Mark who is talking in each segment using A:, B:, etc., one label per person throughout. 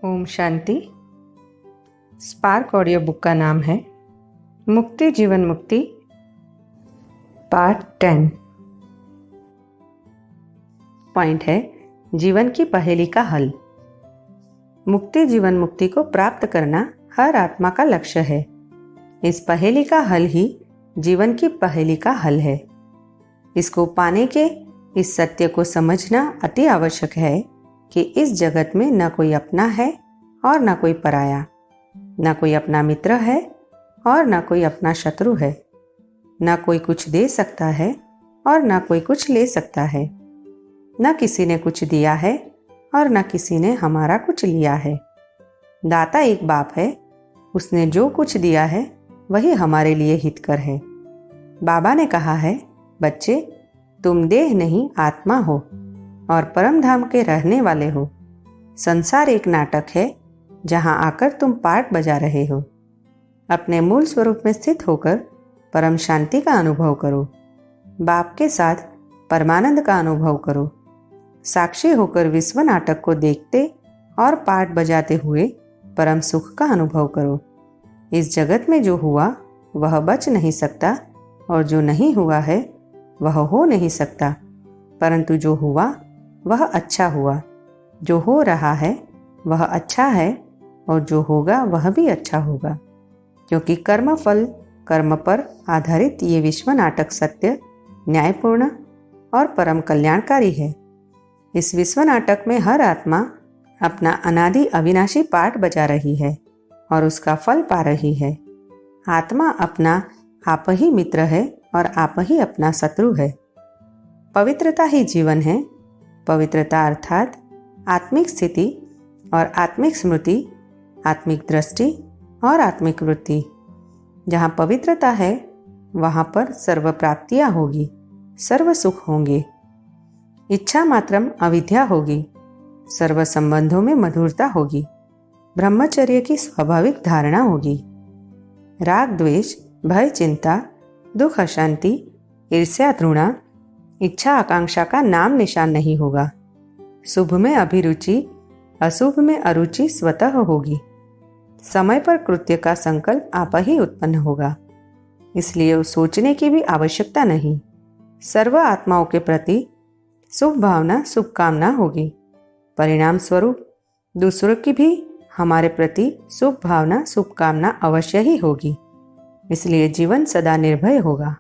A: Om Shanti. Spark audio book का नाम है मुक्ति जीवन मुक्ति पार्ट 10। पॉइंट है जीवन की पहेली का हल। मुक्ति जीवन मुक्ति को प्राप्त करना हर आत्मा का लक्ष्य है। इस पहेली का हल ही जीवन की पहेली का हल है। इसको पाने के इस सत्य को समझना अति आवश्यक है कि इस जगत में न कोई अपना है और न कोई पराया, न कोई अपना मित्र है और न कोई अपना शत्रु है, न कोई कुछ दे सकता है और न कोई कुछ ले सकता है, न किसी ने कुछ दिया है और न किसी ने हमारा कुछ लिया है। दाता एक बाप है, उसने जो कुछ दिया है वही हमारे लिए हितकर है। बाबा ने कहा है, बच्चे तुम देह नहीं आत्मा हो और परम धाम के रहने वाले हो। संसार एक नाटक है जहां आकर तुम पार्ट बजा रहे हो। अपने मूल स्वरूप में स्थित होकर परम शांति का अनुभव करो। बाप के साथ परमानंद का अनुभव करो। साक्षी होकर विश्व नाटक को देखते और पार्ट बजाते हुए परम सुख का अनुभव करो। इस जगत में जो हुआ वह बच नहीं सकता और जो नहीं हुआ है वह हो नहीं सकता, परंतु जो हुआ वह अच्छा हुआ। जो हो रहा है वह अच्छा है और जो होगा वह भी अच्छा होगा, क्योंकि कर्म फल कर्म पर आधारित ये विश्व नाटक सत्य, न्यायपूर्ण और परम कल्याणकारी है। इस विश्व नाटक में हर आत्मा अपना अनादि अविनाशी पार्ट बजा रही है और उसका फल पा रही है। आत्मा अपना आप ही मित्र है और आप ही अपना शत्रु है। पवित्रता ही जीवन है। पवित्रता अर्थात आत्मिक स्थिति और आत्मिक स्मृति, आत्मिक दृष्टि और आत्मिक वृत्ति। जहाँ पवित्रता है वहाँ पर सर्व प्राप्तियाँ होगी, सर्व सुख होंगे। इच्छा मात्रम अविद्या होगी, सर्व संबंधों में मधुरता होगी, ब्रह्मचर्य की स्वाभाविक धारणा होगी। राग द्वेष, भय चिंता, दुख अशांति, ईर्ष्या तृणा, इच्छा आकांक्षा का नाम निशान नहीं होगा। शुभ में अभिरुचि, अशुभ में अरुचि स्वतः होगी। समय पर कृत्य का संकल्प आप ही उत्पन्न होगा, इसलिए उस सोचने की भी आवश्यकता नहीं। सर्व आत्माओं के प्रति शुभ भावना, शुभकामना होगी। परिणाम स्वरूप दूसरों की भी हमारे प्रति शुभ भावना, शुभकामना अवश्य ही होगी। इसलिए जीवन सदा निर्भय होगा।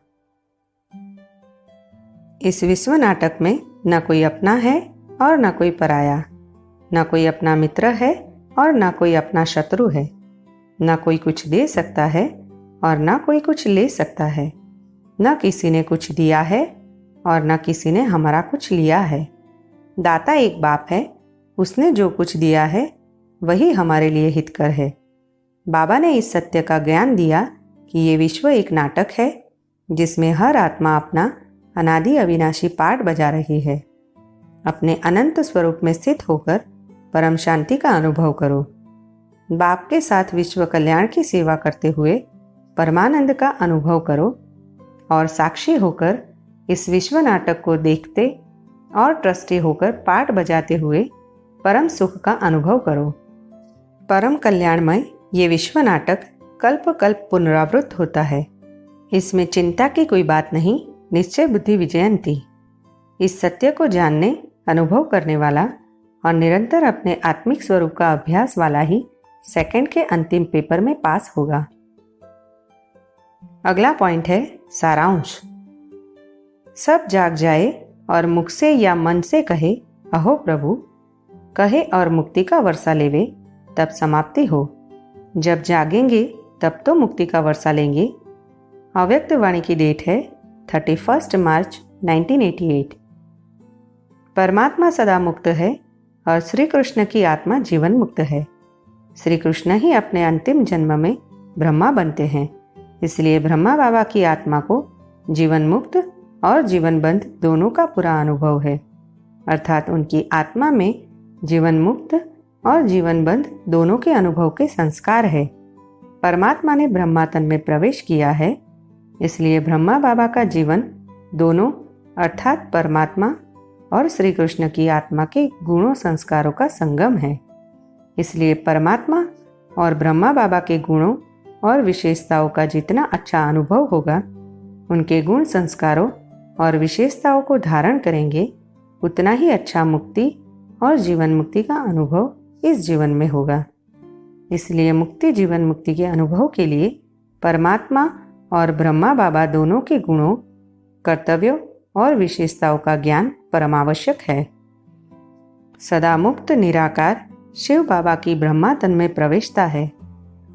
A: इस विश्व नाटक में न कोई अपना है और न कोई पराया, न कोई अपना मित्र है और न कोई अपना शत्रु है, न कोई कुछ दे सकता है और न कोई कुछ ले सकता है, न किसी ने कुछ दिया है और न किसी ने हमारा कुछ लिया है। दाता एक बाप है, उसने जो कुछ दिया है वही हमारे लिए हितकर है। बाबा ने इस सत्य का ज्ञान दिया कि ये विश्व एक नाटक है जिसमें हर आत्मा अपना अनादि अविनाशी पार्ट बजा रही है। अपने अनंत स्वरूप में स्थित होकर परम शांति का अनुभव करो। बाप के साथ विश्व कल्याण की सेवा करते हुए परमानंद का अनुभव करो और साक्षी होकर इस विश्व नाटक को देखते और ट्रस्टी होकर पार्ट बजाते हुए परम सुख का अनुभव करो। परम कल्याणमय ये विश्व नाटक कल्प कल्प पुनरावृत्त होता है। इसमें चिंता की कोई बात नहीं, निश्चय बुद्धि विजयंती। इस सत्य को जानने, अनुभव करने वाला और निरंतर अपने आत्मिक स्वरूप का अभ्यास वाला ही सेकंड के अंतिम पेपर में पास होगा। अगला पॉइंट है सारांश। सब जाग जाए और मुख से या मन से कहे, अहो प्रभु, कहे और मुक्ति का वर्षा लेवे, तब समाप्ति हो। जब जागेंगे तब तो मुक्ति का वर्षा लेंगे। अव्यक्त वाणी की डेट है 31 मार्च 1988। परमात्मा सदा मुक्त है और श्री कृष्ण की आत्मा जीवन मुक्त है। श्री कृष्ण ही अपने अंतिम जन्म में ब्रह्मा बनते हैं, इसलिए ब्रह्मा बाबा की आत्मा को जीवन मुक्त और जीवन बंध दोनों का पूरा अनुभव है, अर्थात उनकी आत्मा में जीवन मुक्त और जीवन बंध दोनों के अनुभव के संस्कार है। परमात्मा ने ब्रह्मा तन में प्रवेश किया है, इसलिए ब्रह्मा बाबा का जीवन दोनों अर्थात परमात्मा और श्री कृष्ण की आत्मा के गुणों संस्कारों का संगम है। इसलिए परमात्मा और ब्रह्मा बाबा के गुणों और विशेषताओं का जितना अच्छा अनुभव होगा, उनके गुण संस्कारों और विशेषताओं को धारण करेंगे, उतना ही अच्छा मुक्ति और जीवन मुक्ति का अनुभव इस जीवन में होगा। इसलिए मुक्ति जीवन मुक्ति के अनुभव के लिए परमात्मा और ब्रह्मा बाबा दोनों के गुणों, कर्तव्यों और विशेषताओं का ज्ञान परमावश्यक है। सदा मुक्त निराकार शिव बाबा की ब्रह्मा तन में प्रवेशता है।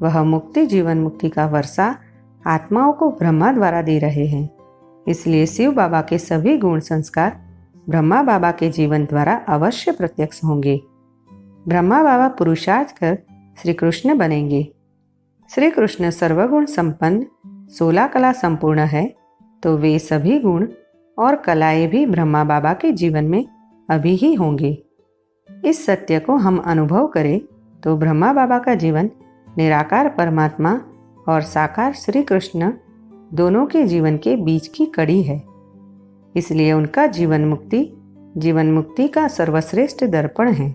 A: वह मुक्ति जीवन मुक्ति का वर्षा आत्माओं को ब्रह्मा द्वारा दे रहे हैं। इसलिए शिव बाबा के सभी गुण संस्कार ब्रह्मा बाबा के जीवन द्वारा अवश्य प्रत्यक्ष होंगे। ब्रह्मा बाबा पुरुषार्थ कर श्री कृष्ण बनेंगे। श्री कृष्ण सर्वगुण संपन्न 16 कला संपूर्ण है, तो वे सभी गुण और कलाएं भी ब्रह्मा बाबा के जीवन में अभी ही होंगे। इस सत्य को हम अनुभव करें तो ब्रह्मा बाबा का जीवन निराकार परमात्मा और साकार श्री कृष्ण दोनों के जीवन के बीच की कड़ी है। इसलिए उनका जीवन मुक्ति का सर्वश्रेष्ठ दर्पण है।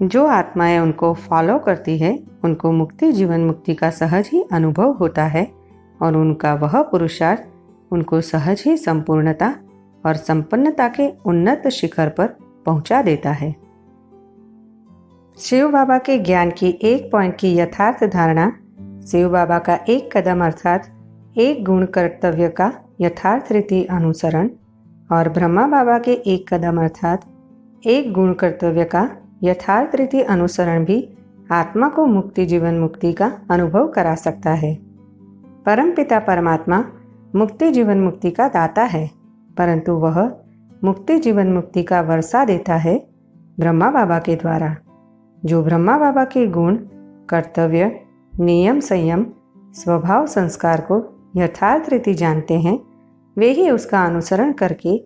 A: जो आत्माएं उनको फॉलो करती है, उनको मुक्ति जीवन मुक्ति का सहज ही अनुभव होता है और उनका वह पुरुषार्थ उनको सहज ही संपूर्णता और संपन्नता के उन्नत शिखर पर पहुंचा देता है। शिव बाबा के ज्ञान की एक पॉइंट की यथार्थ धारणा, शिव बाबा का एक कदम अर्थात एक गुण कर्तव्य का यथार्थ रीति अनुसरण और ब्रह्मा बाबा के एक कदम अर्थात एक गुण कर्तव्य का यथार्थ रीति अनुसरण भी आत्मा को मुक्ति जीवन मुक्ति का अनुभव करा सकता है। परमपिता परमात्मा मुक्ति जीवन मुक्ति का दाता है, परंतु वह मुक्ति जीवन मुक्ति का वर्षा देता है ब्रह्मा बाबा के द्वारा। जो ब्रह्मा बाबा के गुण, कर्तव्य, नियम, संयम, स्वभाव, संस्कार को यथार्थ रीति जानते हैं, वे ही उसका अनुसरण करके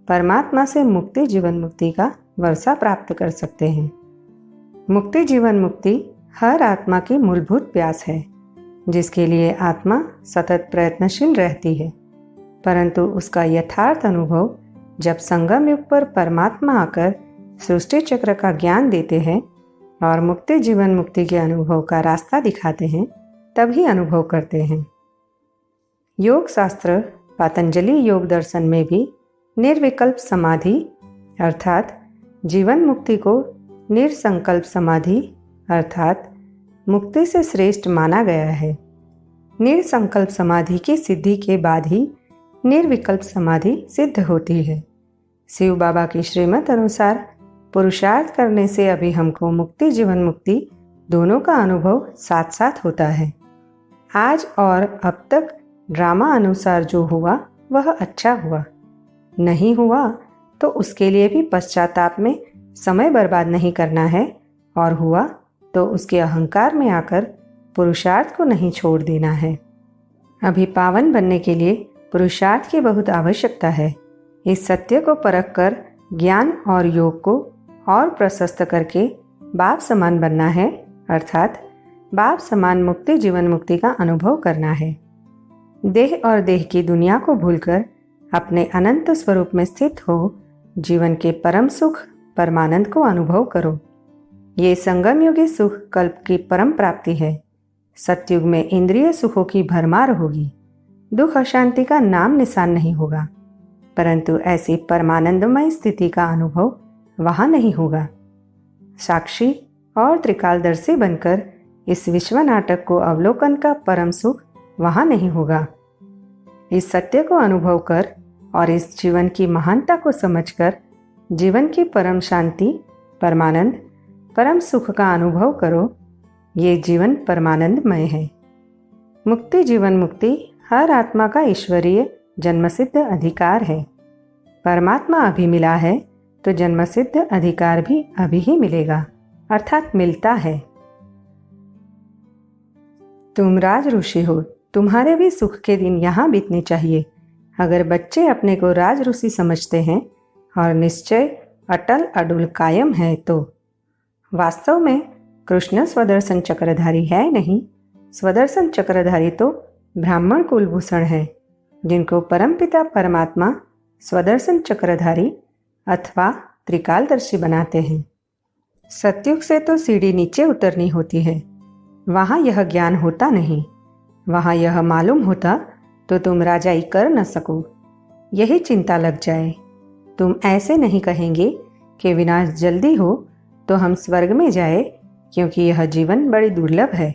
A: परमात्मा से मुक्ति जीवन मुक्ति का वर्षा प्राप्त कर सकते हैं। मुक्ति जीवन मुक्ति हर आत्मा की मूलभूत प्यास है, जिसके लिए आत्मा सतत प्रयत्नशील रहती है। परंतु उसका यथार्थ अनुभव जब संगम युग पर परमात्मा आकर सृष्टि चक्र का ज्ञान देते हैं और मुक्ति जीवन मुक्ति के अनुभव का रास्ता दिखाते हैं, तभी अनुभव करते हैं। योग शास्त्र पतंजलि योग दर्शन में भी निर्विकल्प समाधि अर्थात जीवन मुक्ति को निर्संकल्प समाधि अर्थात मुक्ति से श्रेष्ठ माना गया है। निर्संकल्प समाधि की सिद्धि के बाद ही निर्विकल्प समाधि सिद्ध होती है। शिव बाबा की श्रीमत अनुसार पुरुषार्थ करने से अभी हमको मुक्ति जीवन मुक्ति दोनों का अनुभव साथ साथ होता है। आज और अब तक ड्रामा अनुसार जो हुआ वह अच्छा हुआ, नहीं हुआ तो उसके लिए भी पश्चाताप में समय बर्बाद नहीं करना है, और हुआ तो उसके अहंकार में आकर पुरुषार्थ को नहीं छोड़ देना है। अभी पावन बनने के लिए पुरुषार्थ की बहुत आवश्यकता है। इस सत्य को परख कर ज्ञान और योग को और प्रशस्त करके बाप समान बनना है, अर्थात बाप समान मुक्ति जीवन मुक्ति का अनुभव करना है। देह और देह की दुनिया को भूलकर अपने अनंत स्वरूप में स्थित हो जीवन के परम सुख परमानंद को अनुभव करो। ये संगम युगी सुख कल्प की परम प्राप्ति है। सतयुग में इंद्रिय सुखों की भरमार होगी, दुख अशांति का नाम निशान नहीं होगा, परंतु ऐसी परमानंदमय स्थिति का अनुभव वहाँ नहीं होगा। साक्षी और त्रिकालदर्शी बनकर इस विश्व नाटक को अवलोकन का परम सुख वहाँ नहीं होगा। इस सत्य को अनुभव कर और इस जीवन की महानता को समझकर जीवन की परम शांति, परमानंद, परम सुख का अनुभव करो। ये जीवन परमानंदमय है। मुक्ति जीवन मुक्ति हर आत्मा का ईश्वरीय जन्मसिद्ध अधिकार है। परमात्मा अभी मिला है तो जन्मसिद्ध अधिकार भी अभी ही मिलेगा, अर्थात मिलता है। तुम राज ऋषि हो, तुम्हारे भी सुख के दिन यहाँ बीतने चाहिए। अगर बच्चे अपने को राज ऋषि समझते हैं और निश्चय अटल अडुल कायम है, तो वास्तव में कृष्ण स्वदर्शन चक्रधारी है नहीं। स्वदर्शन चक्रधारी तो ब्राह्मण कुलभूषण है, जिनको परमपिता परमात्मा स्वदर्शन चक्रधारी अथवा त्रिकालदर्शी बनाते हैं। सतयुग से तो सीढ़ी नीचे उतरनी होती है, वहाँ यह ज्ञान होता नहीं। वहाँ यह मालूम होता तो तुम राजाई कर न सको, यही चिंता लग जाए। तुम ऐसे नहीं कहेंगे कि विनाश जल्दी हो तो हम स्वर्ग में जाए, क्योंकि यह जीवन बड़ी दुर्लभ है।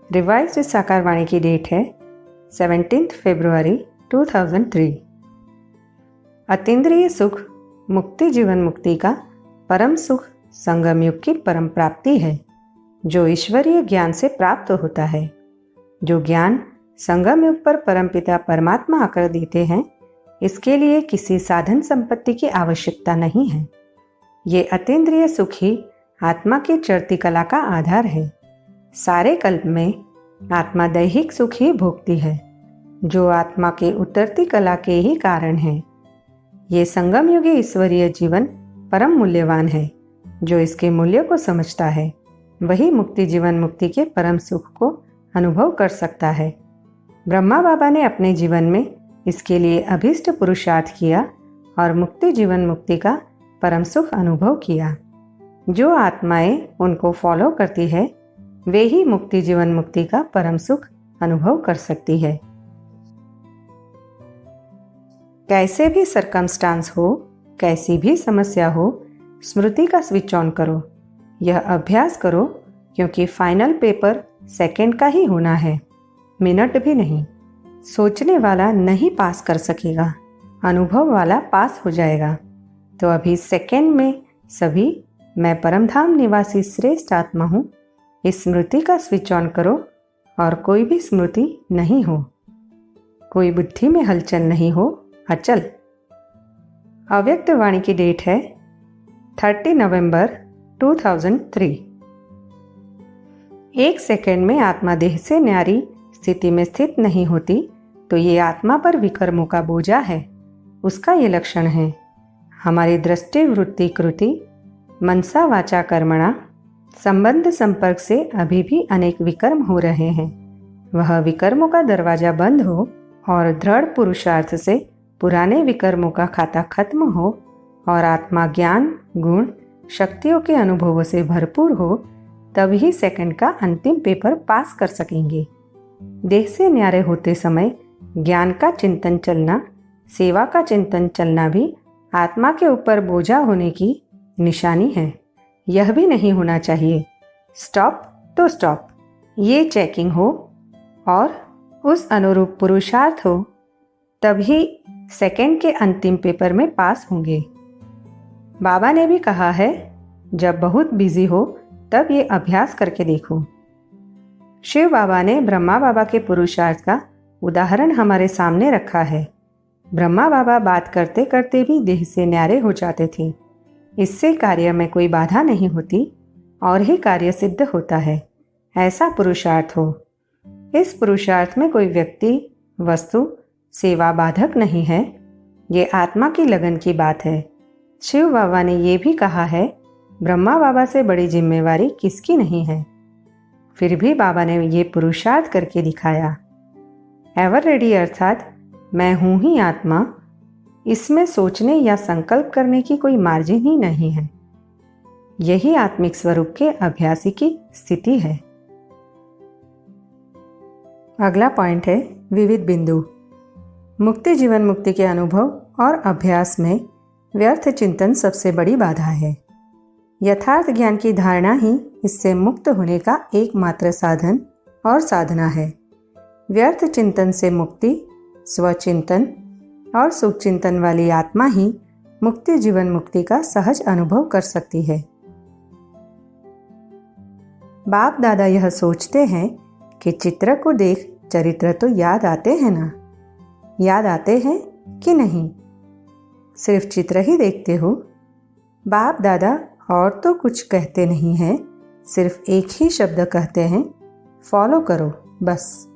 A: रिवाइज्ड साकारवाणी की डेट है 17 फरवरी 2003। अतीन्द्रिय सुख मुक्ति जीवन मुक्ति का परम सुख संगम युग की परम प्राप्ति है, जो ईश्वरीय ज्ञान से प्राप्त होता है। जो ज्ञान संगम युग पर परमपिता परमात्मा आकर देते हैं, इसके लिए किसी साधन संपत्ति की आवश्यकता नहीं है। ये अतीन्द्रिय सुख ही आत्मा की चढ़ती कला का आधार है। सारे कल्प में आत्मा दैहिक सुख ही भोगती है, जो आत्मा के उतरती कला के ही कारण है। ये संगम युगी ईश्वरीय जीवन परम मूल्यवान है। जो इसके मूल्य को समझता है, वही मुक्ति जीवन मुक्ति के परम सुख को अनुभव कर सकता है। ब्रह्मा बाबा ने अपने जीवन में इसके लिए अभीष्ट पुरुषार्थ किया और मुक्ति जीवन मुक्ति का परम सुख अनुभव किया। जो आत्माएं उनको फॉलो करती है, वे ही मुक्ति जीवन मुक्ति का परम सुख अनुभव कर सकती है। कैसे भी सरकमस्टांस हो, कैसी भी समस्या हो, स्मृति का स्विच ऑन करो। यह अभ्यास करो, क्योंकि फाइनल पेपर सेकंड का ही होना है, मिनट भी नहीं। सोचने वाला नहीं पास कर सकेगा, अनुभव वाला पास हो जाएगा। तो अभी सेकंड में सभी मैं परमधाम निवासी श्रेष्ठ आत्मा हूँ, इस स्मृति का स्विच ऑन करो और कोई भी स्मृति नहीं हो, कोई बुद्धि में हलचल नहीं हो, अचल। अव्यक्त वाणी की डेट है 30 नवंबर 2003। एक सेकंड में आत्मा देह से न्यारी स्थिति में स्थित नहीं होती, तो ये आत्मा पर विकर्मों का बोझा है, उसका ये लक्षण है। हमारी दृष्टि वृत्ति कृति मनसा वाचा कर्मणा संबंध संपर्क से अभी भी अनेक विकर्म हो रहे हैं। वह विकर्मों का दरवाजा बंद हो और दृढ़ पुरुषार्थ से पुराने विकर्मों का खाता खत्म हो और आत्मा ज्ञान गुण शक्तियों के अनुभवों से भरपूर हो, तभी सेकंड का अंतिम पेपर पास कर सकेंगे। देह से न्यारे होते समय ज्ञान का चिंतन चलना, सेवा का चिंतन चलना भी आत्मा के ऊपर बोझा होने की निशानी है। यह भी नहीं होना चाहिए। स्टॉप तो स्टॉप, ये चेकिंग हो और उस अनुरूप पुरुषार्थ हो, तभी सेकंड के अंतिम पेपर में पास होंगे। बाबा ने भी कहा है, जब बहुत बिजी हो तब ये अभ्यास करके देखो। शिव बाबा ने ब्रह्मा बाबा के पुरुषार्थ का उदाहरण हमारे सामने रखा है। ब्रह्मा बाबा बात करते करते भी देह से न्यारे हो जाते थे। इससे कार्य में कोई बाधा नहीं होती और ही कार्य सिद्ध होता है। ऐसा पुरुषार्थ हो। इस पुरुषार्थ में कोई व्यक्ति वस्तु सेवा बाधक नहीं है। ये आत्मा की लगन की बात है। शिव बाबा ने ये भी कहा है, ब्रह्मा बाबा से बड़ी जिम्मेवारी किसकी नहीं है। फिर भी बाबा ने ये पुरुषार्थ करके दिखाया। एवर रेडी अर्थात मैं हूँ ही आत्मा, इसमें सोचने या संकल्प करने की कोई मार्जिन ही नहीं है। यही आत्मिक स्वरूप के अभ्यासी की स्थिति है। अगला पॉइंट है विविध बिंदु। मुक्ति जीवन मुक्ति के अनुभव और अभ्यास में व्यर्थ चिंतन सबसे बड़ी बाधा है। यथार्थ ज्ञान की धारणा ही इससे मुक्त होने का एकमात्र साधन और साधना है। व्यर्थ चिंतन से मुक्ति, स्वचिंतन और सुख चिंतन वाली आत्मा ही मुक्ति जीवन मुक्ति का सहज अनुभव कर सकती है। बाप दादा यह सोचते हैं कि चित्र को देख चरित्र तो याद आते हैं ना। याद आते हैं कि नहीं? सिर्फ चित्र ही देखते हो। बाप दादा और तो कुछ कहते नहीं हैं, सिर्फ एक ही शब्द कहते हैं, फॉलो करो बस।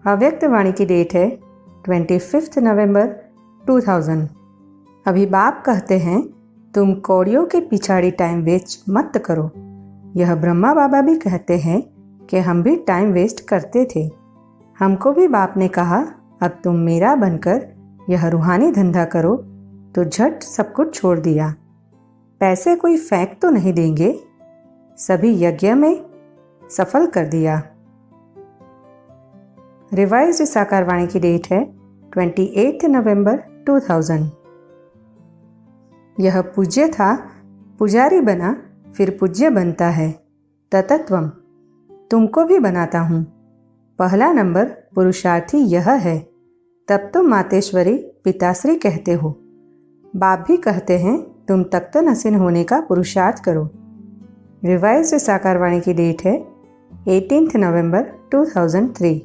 A: अव्यक्त वाणी की डेट है 25 नवंबर 2000। अभी बाप कहते हैं, तुम कौड़ियों के पिछाड़ी टाइम वेस्ट मत करो। यह ब्रह्मा बाबा भी कहते हैं कि हम भी टाइम वेस्ट करते थे। हमको भी बाप ने कहा, अब तुम मेरा बनकर यह रूहानी धंधा करो, तो झट सब कुछ छोड़ दिया। पैसे कोई फेंक तो नहीं देंगे, सभी यज्ञ में सफल कर दिया। रिवाइज्ड साकार वाणी की डेट है 28 नवंबर 2000। यह पूज्य था, पुजारी बना फिर पूज्य बनता है। ततत्वम, तुमको भी बनाता हूँ। पहला नंबर पुरुषार्थी यह है, तब तो मातेश्वरी पिताश्री कहते हो। बाप भी कहते हैं तुम तख्त नसीन होने का पुरुषार्थ करो। रिवाइज्ड साकार वाणी की डेट है 18 नवंबर 2003।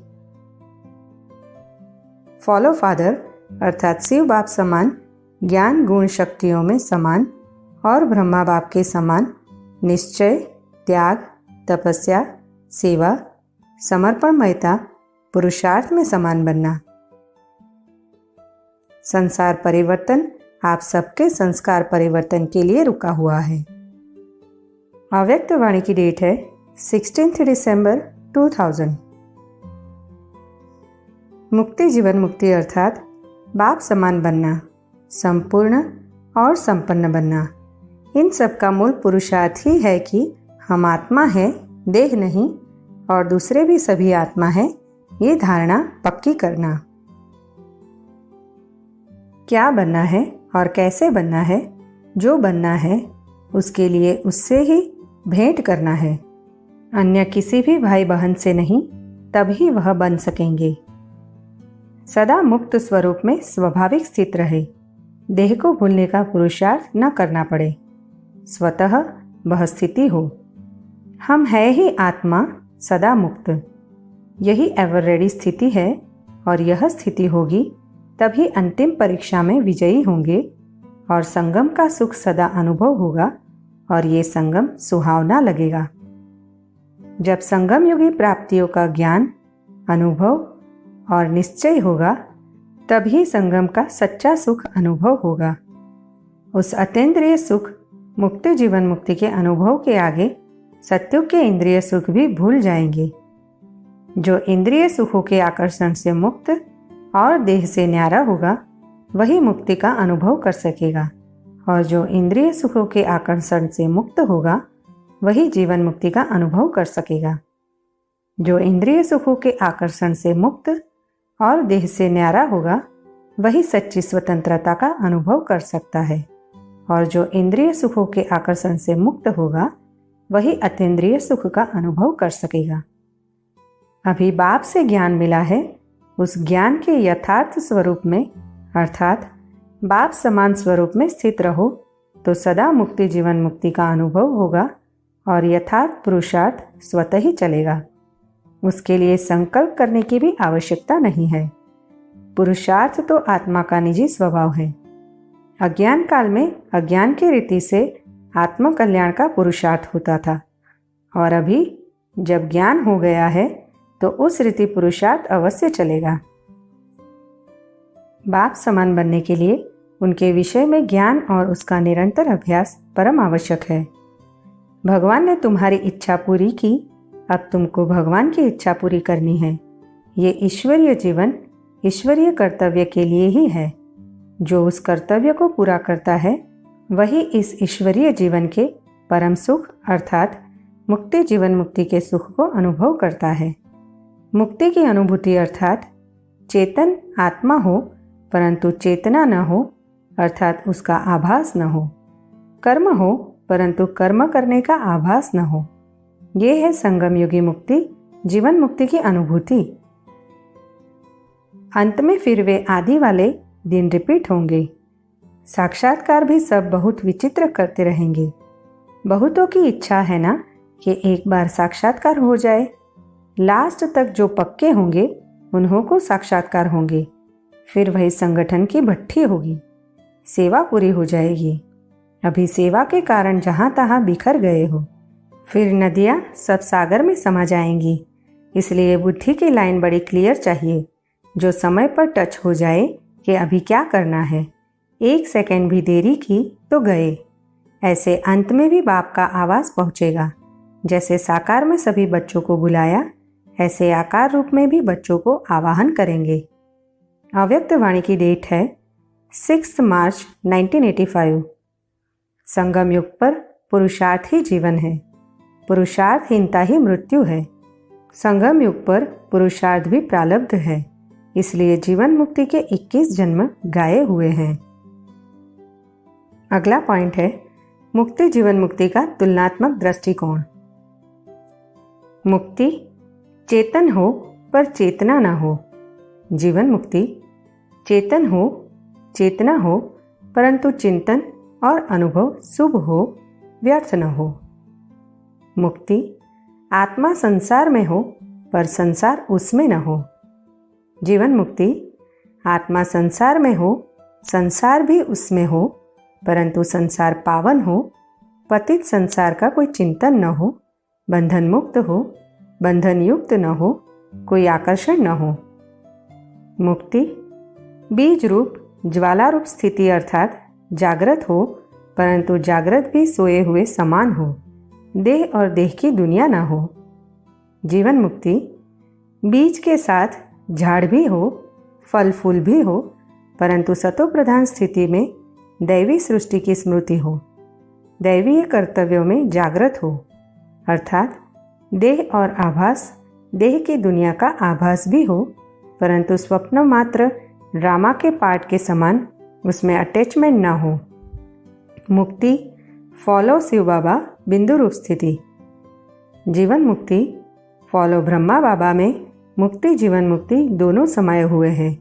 A: फॉलो फादर अर्थात शिव बाप समान ज्ञान गुण शक्तियों में समान और ब्रह्मा बाप के समान निश्चय, त्याग, तपस्या, सेवा, समर्पणमयता, पुरुषार्थ में समान बनना। संसार परिवर्तन आप सबके संस्कार परिवर्तन के लिए रुका हुआ है। अव्यक्त वाणी की डेट है 16 दिसंबर 2000। मुक्ति जीवन मुक्ति अर्थात बाप समान बनना, संपूर्ण और संपन्न बनना। इन सब का मूल पुरुषार्थ ही है कि हम आत्मा है, देह नहीं, और दूसरे भी सभी आत्मा है, ये धारणा पक्की करना। क्या बनना है और कैसे बनना है, जो बनना है उसके लिए उससे ही भेंट करना है, अन्य किसी भी भाई बहन से नहीं, तभी वह बन सकेंगे। सदा मुक्त स्वरूप में स्वाभाविक स्थित रहे, देह को भूलने का पुरुषार्थ न करना पड़े, स्वतः वह स्थिति हो। हम है ही आत्मा सदा मुक्त, यही एवर रेडी स्थिति है, और यह स्थिति होगी तभी अंतिम परीक्षा में विजयी होंगे और संगम का सुख सदा अनुभव होगा और ये संगम सुहावना लगेगा। जब संगम युगी प्राप्तियों का ज्ञान, अनुभव और निश्चय होगा, तभी संगम का सच्चा सुख अनुभव होगा। उस अतीन्द्रिय सुख मुक्ति जीवन मुक्ति के अनुभव के आगे सत्युग के इंद्रिय सुख भी भूल जाएंगे। जो इंद्रिय सुखों के आकर्षण से मुक्त और देह से न्यारा होगा, वही मुक्ति का अनुभव कर सकेगा, और जो इंद्रिय सुखों के आकर्षण से मुक्त होगा, वही जीवन मुक्ति का अनुभव कर सकेगा। जो इंद्रिय सुखों के आकर्षण से मुक्त और देह से न्यारा होगा, वही सच्ची स्वतंत्रता का अनुभव कर सकता है, और जो इंद्रिय सुखों के आकर्षण से मुक्त होगा, वही अतीन्द्रिय सुख का अनुभव कर सकेगा। अभी बाप से ज्ञान मिला है, उस ज्ञान के यथार्थ स्वरूप में अर्थात बाप समान स्वरूप में स्थित रहो, तो सदा मुक्ति जीवन मुक्ति का अनुभव होगा और यथार्थ पुरुषार्थ स्वतः ही चलेगा। उसके लिए संकल्प करने की भी आवश्यकता नहीं है। पुरुषार्थ तो आत्मा का निजी स्वभाव है। अज्ञान काल में अज्ञान की रीति से आत्म कल्याण का पुरुषार्थ होता था, और अभी जब ज्ञान हो गया है तो उस रीति पुरुषार्थ अवश्य चलेगा। बाप समान बनने के लिए उनके विषय में ज्ञान और उसका निरंतर अभ्यास परम आवश्यक है। भगवान ने तुम्हारी इच्छा पूरी की, अब तुमको भगवान की इच्छा पूरी करनी है। ये ईश्वरीय जीवन ईश्वरीय कर्तव्य के लिए ही है। जो उस कर्तव्य को पूरा करता है, वही इस ईश्वरीय जीवन के परम सुख अर्थात मुक्ति जीवन मुक्ति के सुख को अनुभव करता है। मुक्ति की अनुभूति अर्थात चेतन आत्मा हो परंतु चेतना न हो, अर्थात उसका आभास न हो। कर्म हो परंतु कर्म करने का आभास न हो। ये है संगम युगी मुक्ति जीवन मुक्ति की अनुभूति। अंत में फिर वे आदि वाले दिन रिपीट होंगे। साक्षात्कार भी सब बहुत विचित्र करते रहेंगे। बहुतों की इच्छा है ना कि एक बार साक्षात्कार हो जाए। लास्ट तक जो पक्के होंगे उन्हों को साक्षात्कार होंगे। फिर वही संगठन की भट्ठी होगी, सेवा पूरी हो जाएगी। अभी सेवा के कारण जहाँ तहाँ बिखर गए हो, फिर नदियाँ सब सागर में समा जाएंगी। इसलिए बुद्धि की लाइन बड़ी क्लियर चाहिए, जो समय पर टच हो जाए कि अभी क्या करना है। 1 सेकंड भी देरी की तो गए। ऐसे अंत में भी बाप का आवाज़ पहुँचेगा। जैसे साकार में सभी बच्चों को बुलाया, ऐसे आकार रूप में भी बच्चों को आवाहन करेंगे। अव्यक्त वाणी की डेट है 6 मार्च 1985। संगम युग पर पुरुषार्थ ही जीवन है, पुरुषार्थहीनता ही मृत्यु है। संगम युग पर पुरुषार्थ भी प्रारब्ध है, इसलिए जीवन मुक्ति के 21 जन्म गाए हुए हैं। अगला पॉइंट है मुक्ति जीवन मुक्ति का तुलनात्मक दृष्टिकोण। मुक्ति चेतन हो पर चेतना ना हो, जीवन मुक्ति चेतन हो चेतना हो परंतु चिंतन और अनुभव शुभ हो, व्यर्थ न हो। मुक्ति आत्मा संसार में हो पर संसार उसमें न हो, जीवन मुक्ति आत्मा संसार में हो, संसार भी उसमें हो परंतु संसार पावन हो, पतित संसार का कोई चिंतन न हो, बंधन मुक्त हो, बंधन युक्त न हो, कोई आकर्षण न हो। मुक्ति बीज रूप ज्वाला रूप स्थिति अर्थात जागृत हो परंतु जागृत भी सोए हुए समान हो, देह और देह की दुनिया ना हो। जीवन मुक्ति बीज के साथ झाड़ भी हो, फल फूल भी हो परंतु सतो प्रधान स्थिति में दैवी सृष्टि की स्मृति हो, दैवीय कर्तव्यों में जागृत हो, अर्थात देह और आभास, देह की दुनिया का आभास भी हो परंतु स्वप्न मात्र ड्रामा के पार्ट के समान उसमें अटैचमेंट ना हो। मुक्ति फॉलो शिव बाबा बिंदु रूप स्थिति। जीवन मुक्ति फॉलो ब्रह्मा बाबा में मुक्ति जीवन मुक्ति दोनों समाये हुए हैं,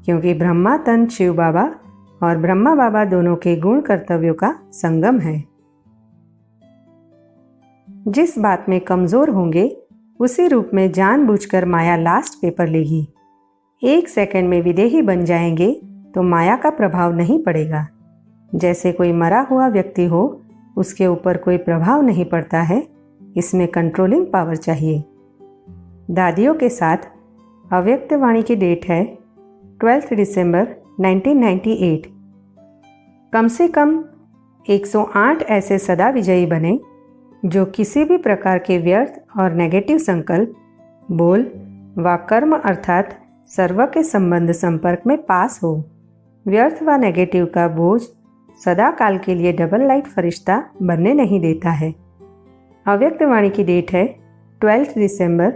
A: क्योंकि ब्रह्मा तन शिव बाबा और ब्रह्मा बाबा दोनों के गुण कर्तव्यों का संगम है। जिस बात में कमजोर होंगे उसी रूप में जानबूझकर माया लास्ट पेपर लेगी। 1 सेकंड में विदेही बन जाएंगे तो माया का प्रभाव नहीं पड़ेगा। जैसे कोई मरा हुआ व्यक्ति हो, उसके ऊपर कोई प्रभाव नहीं पड़ता है, इसमें कंट्रोलिंग पावर चाहिए। दादियों के साथ अव्यक्त वाणी की डेट है 12 दिसंबर 1998। कम से कम 108 ऐसे सदा विजयी बने जो किसी भी प्रकार के व्यर्थ और नेगेटिव संकल्प, बोल व कर्म अर्थात सर्व के संबंध संपर्क में पास हो। व्यर्थ व नेगेटिव का बोझ सदा काल के लिए डबल लाइट फरिश्ता बनने नहीं देता है। अव्यक्त वाणी की डेट है 12 दिसंबर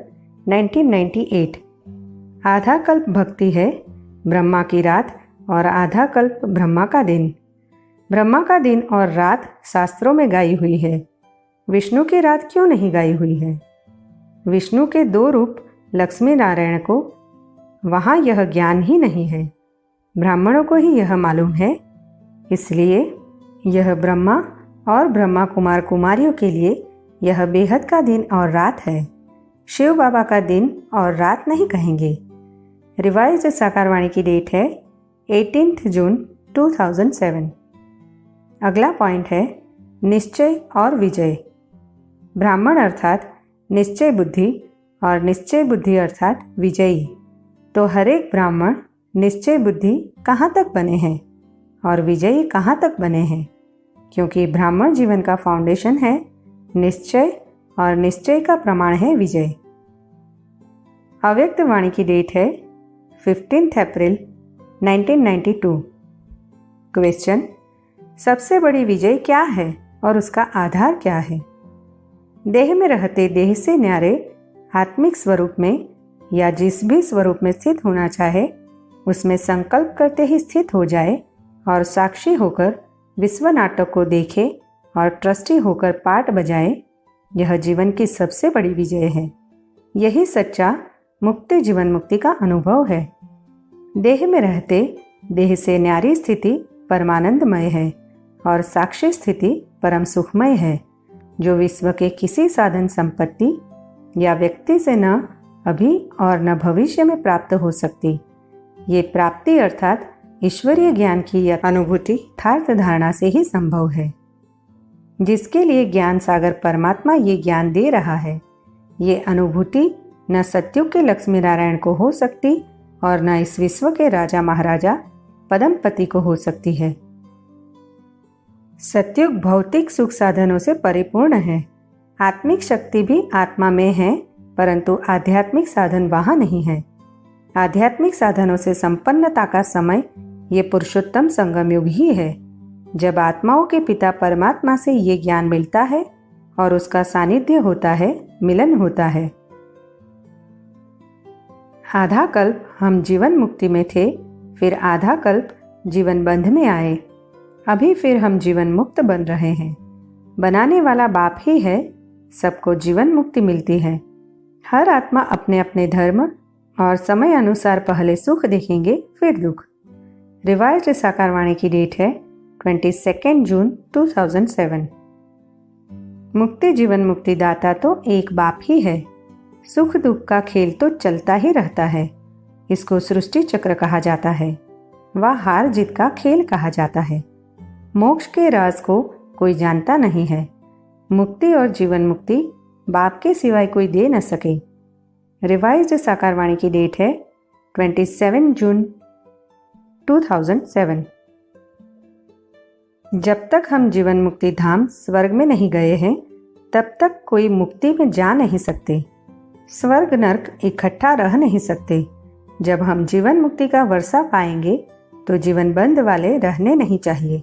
A: 1998। आधा कल्प भक्ति है, ब्रह्मा की रात और आधा कल्प ब्रह्मा का दिन। ब्रह्मा का दिन और रात शास्त्रों में गाई हुई है, विष्णु की रात क्यों नहीं गाई हुई है? विष्णु के 2 रूप लक्ष्मी नारायण को वहाँ यह ज्ञान ही नहीं है, ब्राह्मणों को ही यह मालूम है, इसलिए यह ब्रह्मा और ब्रह्मा कुमार कुमारियों के लिए यह बेहद का दिन और रात है। शिव बाबा का दिन और रात नहीं कहेंगे। रिवाइज्ड साकारवाणी की डेट है 18 जून 2007। अगला पॉइंट है निश्चय और विजय। ब्राह्मण अर्थात निश्चय बुद्धि और निश्चय बुद्धि अर्थात विजयी। तो हर एक ब्राह्मण निश्चय बुद्धि कहाँ तक बने हैं और विजयी कहाँ तक बने हैं, क्योंकि ब्राह्मण जीवन का फाउंडेशन है निश्चय और निश्चय का प्रमाण है विजय। अव्यक्त वाणी की डेट है 15 अप्रैल 1992। क्वेश्चन: सबसे बड़ी विजय क्या है और उसका आधार क्या है? देह में रहते देह से न्यारे आत्मिक स्वरूप में या जिस भी स्वरूप में स्थित होना चाहे उसमें संकल्प करते ही स्थित हो जाए और साक्षी होकर विश्व नाटक को देखे और ट्रस्टी होकर पाठ बजाए, यह जीवन की सबसे बड़ी विजय है। यही सच्चा मुक्ति जीवन मुक्ति का अनुभव है। देह में रहते देह से न्यारी स्थिति परमानंदमय है और साक्षी स्थिति परम सुखमय है, जो विश्व के किसी साधन संपत्ति या व्यक्ति से न अभी और न भविष्य में प्राप्त हो सकती। ये प्राप्ति अर्थात ईश्वरीय ज्ञान की अनुभूति यथार्थ धारणा से ही संभव है। जिसके लिए ज्ञान सागर परमात्मा ये ज्ञान दे रहा है, ये अनुभूति न सत्युग के लक्ष्मी नारायण को हो सकती और न इस विश्व के राजा महाराजा पदमपति को हो सकती है। सत्युग भौतिक सुख साधनों से परिपूर्ण है। आत्मिक शक्ति भी आत्मा में है, परंतु आध्यात्मिक साधन वहाँ नहीं है। आध्यात्मिक साधनों से संपन्नता का समय ये पुरुषोत्तम संगम युग ही है। जब आत्माओं के पिता परमात्मा से ये ज्ञान मिलता है और उसका सानिध्य होता है, मिलन होता है। आधा कल्प हम जीवन मुक्ति में थे, फिर आधा कल्प जीवन बंध में आए, अभी फिर हम जीवन मुक्त बन रहे हैं। बनाने वाला बाप ही है, सबको जीवन मुक्ति मिलती है। हर आत्मा अपने अपने धर्म और समय अनुसार पहले सुख देखेंगे, फिर दुख। रिवाइज्ड साकारवाणी की डेट है 22 जून 2007। मुक्ति जीवन मुक्ति दाता तो एक बाप ही है। सुख दुख का खेल तो चलता ही रहता है। इसको सृष्टि चक्र कहा जाता है, वह हार जीत का खेल कहा जाता है। मोक्ष के राज को कोई जानता नहीं है। मुक्ति और जीवन मुक्ति बाप के सिवाय कोई दे न सके। रिवाइज्ड साकारवाणी की डेट है 27 जून 2007। जब तक हम जीवन मुक्ति धाम स्वर्ग में नहीं गए हैं, तब तक कोई मुक्ति में जा नहीं सकते। स्वर्ग नर्क इकट्ठा रह नहीं सकते। जब हम जीवन मुक्ति का वर्षा पाएंगे तो जीवन बंद वाले रहने नहीं चाहिए।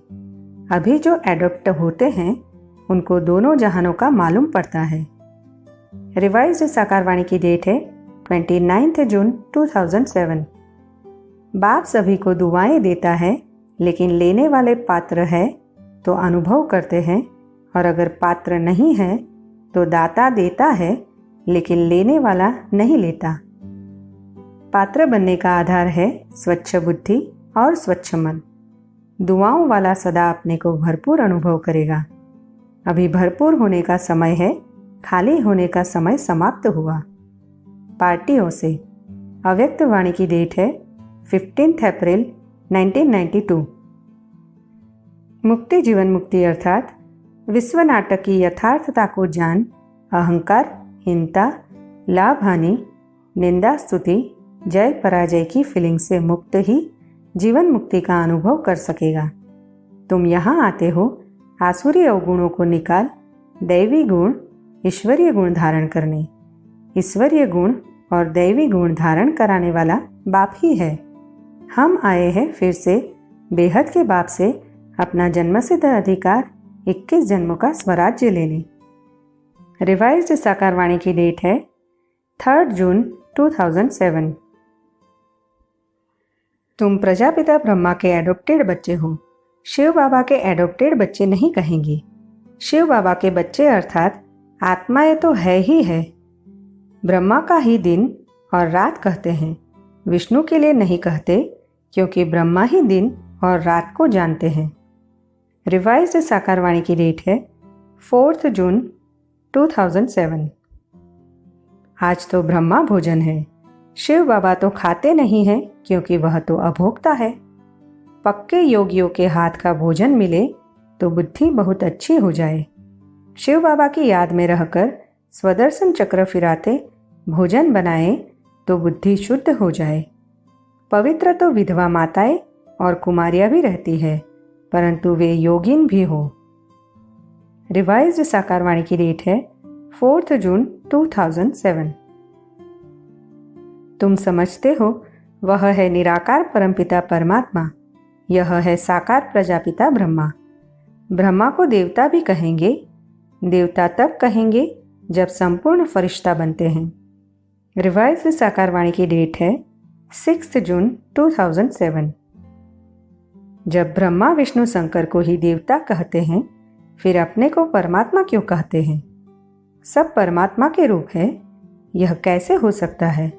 A: अभी जो एडॉप्ट होते हैं उनको दोनों जहानों का मालूम पड़ता है। रिवाइज्ड साकारवाणी की डेट है 29 जून 2007। बाप सभी को दुआएं देता है, लेकिन लेने वाले पात्र है तो अनुभव करते हैं, और अगर पात्र नहीं है तो दाता देता है, लेकिन लेने वाला नहीं लेता। पात्र बनने का आधार है स्वच्छ बुद्धि और स्वच्छ मन। दुआओं वाला सदा अपने को भरपूर अनुभव करेगा। अभी भरपूर होने का समय है, खाली होने का समय समाप्त हुआ। पार्टियों से अव्यक्त वाणी की डेट है 15 अप्रैल 1992। मुक्ति जीवन मुक्ति अर्थात विश्व नाटक की यथार्थता को जान अहंकार, हीनता, लाभ हानि, निंदा स्तुति, जय पराजय की फीलिंग से मुक्त ही जीवन मुक्ति का अनुभव कर सकेगा। तुम यहाँ आते हो आसुरी अवगुणों को निकाल दैवी गुण ईश्वरीय गुण धारण करने। ईश्वरीय गुण और दैवी गुण धारण कराने वाला बाप ही है। हम आए हैं फिर से बेहद के बाप से अपना जन्मसिद्ध अधिकार 21 जन्मों का स्वराज्य लेने। रिवाइज्ड साकारवाणी की डेट है 3 जून 2007। तुम प्रजापिता ब्रह्मा के एडॉप्टेड बच्चे हो। शिव बाबा के एडॉप्टेड बच्चे नहीं कहेंगे। शिव बाबा के बच्चे अर्थात आत्माएं तो है ही है। ब्रह्मा का ही दिन और रात कहते हैं, विष्णु के लिए नहीं कहते, क्योंकि ब्रह्मा ही दिन और रात को जानते हैं। रिवाइज्ड साकारवाणी की डेट है 4 जून 2007। आज तो ब्रह्मा भोजन है। शिव बाबा तो खाते नहीं हैं, क्योंकि वह तो अभोक्ता है। पक्के योगियों के हाथ का भोजन मिले तो बुद्धि बहुत अच्छी हो जाए। शिव बाबा की याद में रहकर स्वदर्शन चक्र फिराते भोजन बनाए तो बुद्धि शुद्ध हो जाए। पवित्र तो विधवा माताएं और कुमारियां भी रहती है, परंतु वे योगिन भी हो। रिवाइज्ड साकारवाणी की डेट है 4 जून 2007। तुम समझते हो वह है निराकार परमपिता परमात्मा, यह है साकार प्रजापिता ब्रह्मा। ब्रह्मा को देवता भी कहेंगे। देवता तब कहेंगे जब संपूर्ण फरिश्ता बनते हैं। रिवाइज्ड साकारवाणी की डेट है 6 जून 2007। जब ब्रह्मा विष्णु शंकर को ही देवता कहते हैं, फिर अपने को परमात्मा क्यों कहते हैं? सब परमात्मा के रूप है, यह कैसे हो सकता है?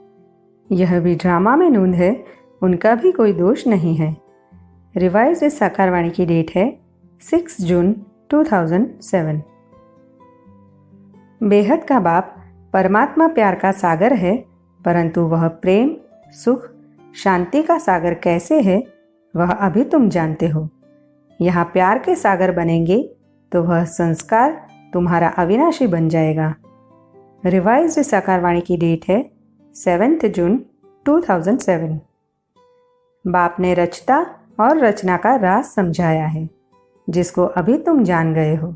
A: यह भी ड्रामा में नूंद है, उनका भी कोई दोष नहीं है। रिवाइज्ड साकारवाणी की डेट है 6 जून 2007। बेहद का बाप परमात्मा प्यार का सागर है, परंतु वह प्रेम, सुख, शांति का सागर कैसे है वह अभी तुम जानते हो। यहाँ प्यार के सागर बनेंगे तो वह संस्कार तुम्हारा अविनाशी बन जाएगा। रिवाइज्ड साकारवाणी की डेट है 7 जून 2007। बाप ने रचता और रचना का राज समझाया है, जिसको अभी तुम जान गए हो।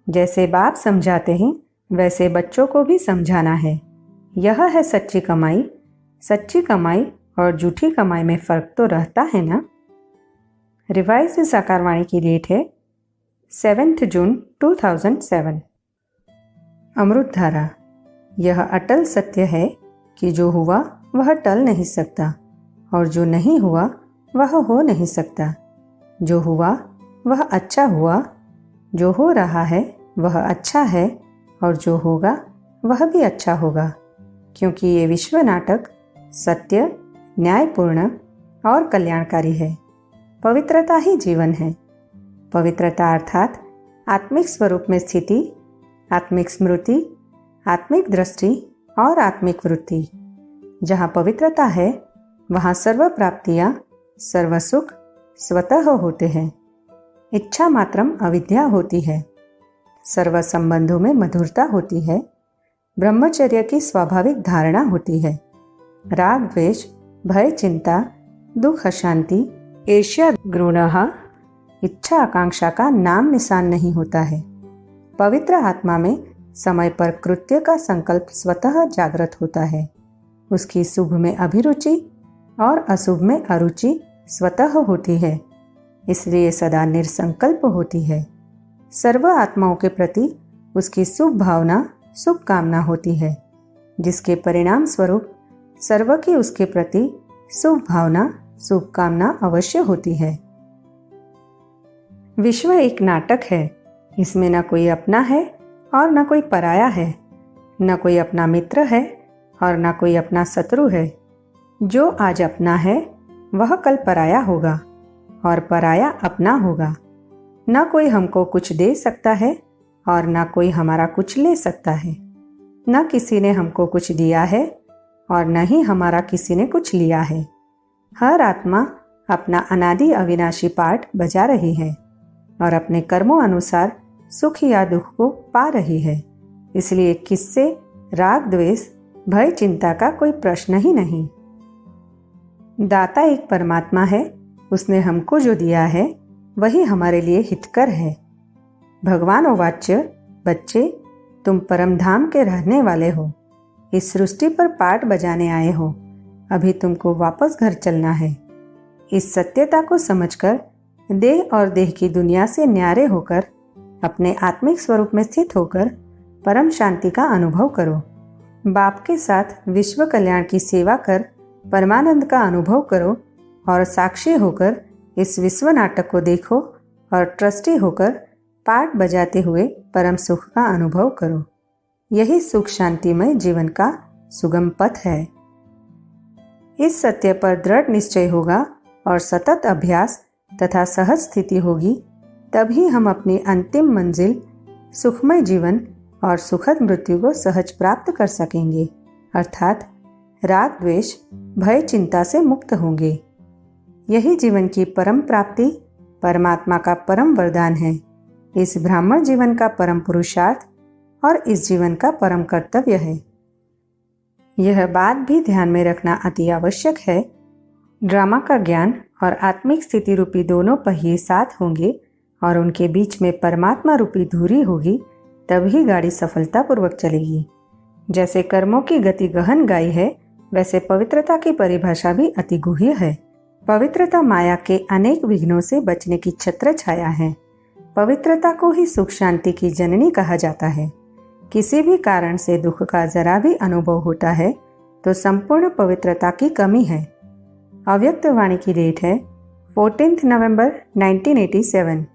A: जैसे बाप समझाते हैं वैसे बच्चों को भी समझाना है। यह है सच्ची कमाई। सच्ची कमाई और झूठी कमाई में फर्क तो रहता है ना। रिवाइज साकारवाणी की डेट है 7 जून 2007। अमृत धारा। यह अटल सत्य है कि जो हुआ वह टल नहीं सकता और जो नहीं हुआ वह हो नहीं सकता। जो हुआ वह अच्छा हुआ, जो हो रहा है वह अच्छा है और जो होगा वह भी अच्छा होगा, क्योंकि ये विश्व नाटक सत्य, न्यायपूर्ण और कल्याणकारी है। पवित्रता ही जीवन है। पवित्रता अर्थात आत्मिक स्वरूप में स्थिति, आत्मिक स्मृति, आत्मिक दृष्टि और आत्मिक वृत्ति। जहाँ पवित्रता है वहाँ सर्व प्राप्तियाँ, सर्व सुख स्वतः होते हैं। इच्छा मात्रम अविद्या होती है। सर्व संबंधों में मधुरता होती है। ब्रह्मचर्य की स्वाभाविक धारणा होती है। राग द्वेष, भय चिंता, दुख अशांति, ईर्ष्या घृणः, इच्छा आकांक्षा का नाम निशान नहीं होता है। पवित्र आत्मा में समय पर कृत्य का संकल्प स्वतः जागृत होता है। उसकी शुभ में अभिरुचि और अशुभ में अरुचि स्वतः होती है, इसलिए सदा निरसंकल्प होती है। सर्व आत्माओं के प्रति उसकी शुभ भावना, शुभ कामना होती है, जिसके परिणाम स्वरूप सर्व की उसके प्रति शुभ भावना, शुभ कामना अवश्य होती है। विश्व एक नाटक है। इसमें न कोई अपना है और न कोई पराया है, न कोई अपना मित्र है और न कोई अपना शत्रु है। जो आज अपना है वह कल पराया होगा और पराया अपना होगा। न कोई हमको कुछ दे सकता है और न कोई हमारा कुछ ले सकता है। न किसी ने हमको कुछ दिया है और न ही हमारा किसी ने कुछ लिया है। हर आत्मा अपना अनादि अविनाशी पाठ बजा रही है और अपने कर्मों अनुसार सुख या दुख को पा रही है। इसलिए किससे राग द्वेष, भय चिंता का कोई प्रश्न ही नहीं। दाता एक परमात्मा है। उसने हमको जो दिया है वही हमारे लिए हितकर है। भगवान वाच्य, बच्चे तुम परम धाम के रहने वाले हो। इस सृष्टि पर पाठ बजाने आए हो। अभी तुमको वापस घर चलना है। इस सत्यता को समझकर देह और देह की दुनिया से न्यारे होकर अपने आत्मिक स्वरूप में स्थित होकर परम शांति का अनुभव करो। बाप के साथ विश्व कल्याण की सेवा कर परमानंद का अनुभव करो और साक्षी होकर इस विश्व नाटक को देखो और ट्रस्टी होकर पाठ बजाते हुए परम सुख का अनुभव करो। यही सुख शांतिमय जीवन का सुगम पथ है। इस सत्य पर दृढ़ निश्चय होगा और सतत अभ्यास तथा सहज स्थिति होगी, तभी हम अपनी अंतिम मंजिल सुखमय जीवन और सुखद मृत्यु को सहज प्राप्त कर सकेंगे, अर्थात राग द्वेष, भय चिंता से मुक्त होंगे। यही जीवन की परम प्राप्ति, परमात्मा का परम वरदान है। इस ब्राह्मण जीवन का परम पुरुषार्थ और इस जीवन का परम कर्तव्य है। यह बात भी ध्यान में रखना अति आवश्यक है। ड्रामा का ज्ञान और आत्मिक स्थिति रूपी दोनों पहिए साथ होंगे और उनके बीच में परमात्मा रूपी धुरी होगी, तभी गाड़ी सफलतापूर्वक चलेगी। जैसे कर्मों की गति गहन गाई है, वैसे पवित्रता की परिभाषा भी अति गुह्य है। पवित्रता माया के अनेक विघ्नों से बचने की छत्र छाया है। पवित्रता को ही सुख शांति की जननी कहा जाता है। किसी भी कारण से दुख का जरा भी अनुभव होता है तो संपूर्ण पवित्रता की कमी है। अव्यक्त वाणी की डेट है 14 नवंबर 1987।